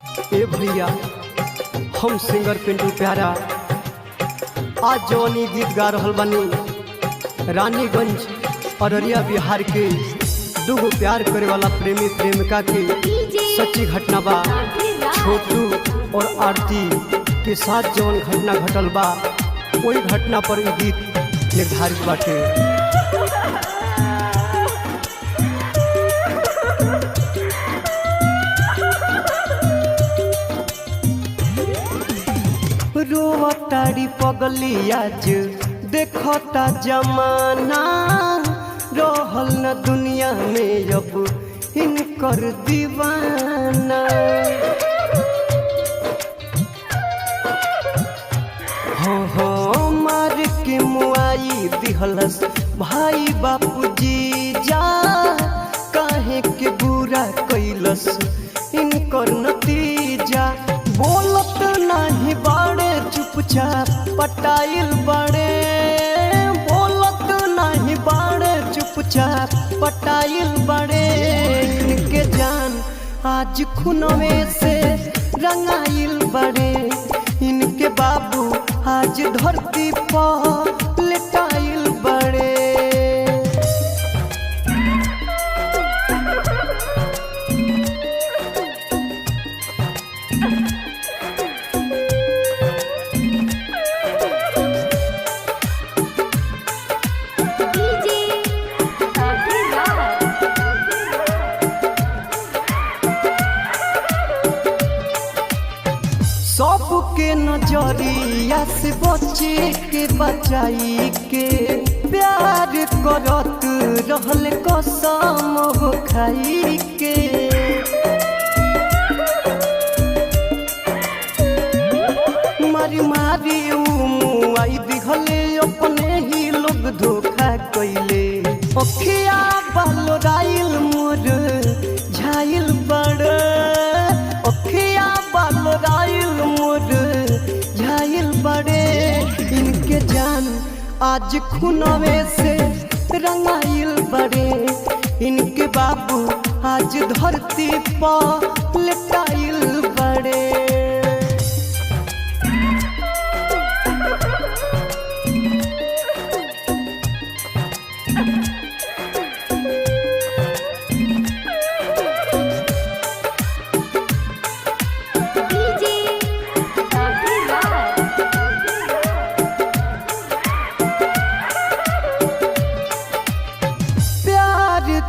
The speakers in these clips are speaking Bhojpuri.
ए भैया, हम सिंगर पिंटू प्यारा आज जवानी गीत गा रहल बानी। रानीगंज अररिया बिहार के दुगो प्यार करे वाला प्रेमी प्रेमिका के सच्ची घटना बा। छोटू और आरती के साथ जवन घटना घटल बा वही घटना पर ई गीत निर्धारित बाटे। रोवताड़ी पगली आज देखता जमाना, रहल न दुनिया में अब इनकर दीवाना। हाँ मार के मुआई दिहलस भाई बापू जी जा, काहे के बुरा कैलस इनकर नतीजा। बोलत नहीं बाड़े चुपचाप पटाइल बड़े, बोलत नहीं बाड़े चुपचाप पटाइल बड़े। इनके जान आज खुनवे से रंगाइल बड़े, इनके बाबू आज धरती पर लेटाइल बड़े। सबके नजरिया से बचे के बचाई के, प्यार करत रहल कसम हो खाई के। मारी मारी मुआई दिहले अपने ही लोग धोखा कैले। अखिया बालो राइल मोर झाइल बड़, अखिया बालो राइल मोर झाइल बड़े। इनके जान आज खुनवे से रंगाइल बड़े, इनके बाबू आज धरती पर लेटाइल बड़े।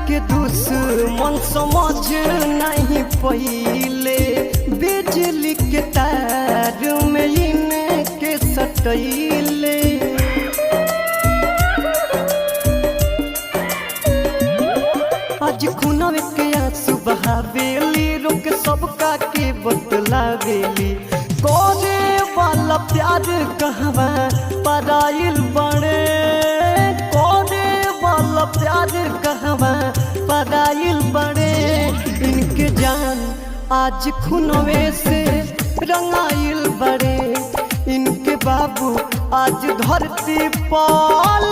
के दुश्मन समझ नहीं पहिले, बिजली के तार में इनके सटैले। आज खुनवे के आंसू बहावेली, रोक सबका के बतलावेली। करे वाला प्यार कहवा पराइल बड़े, प्यार कहवा पराइल बड़े। इनके जान आज खुनवे से रंगाइल बड़े, इनके बाबू आज धरती पर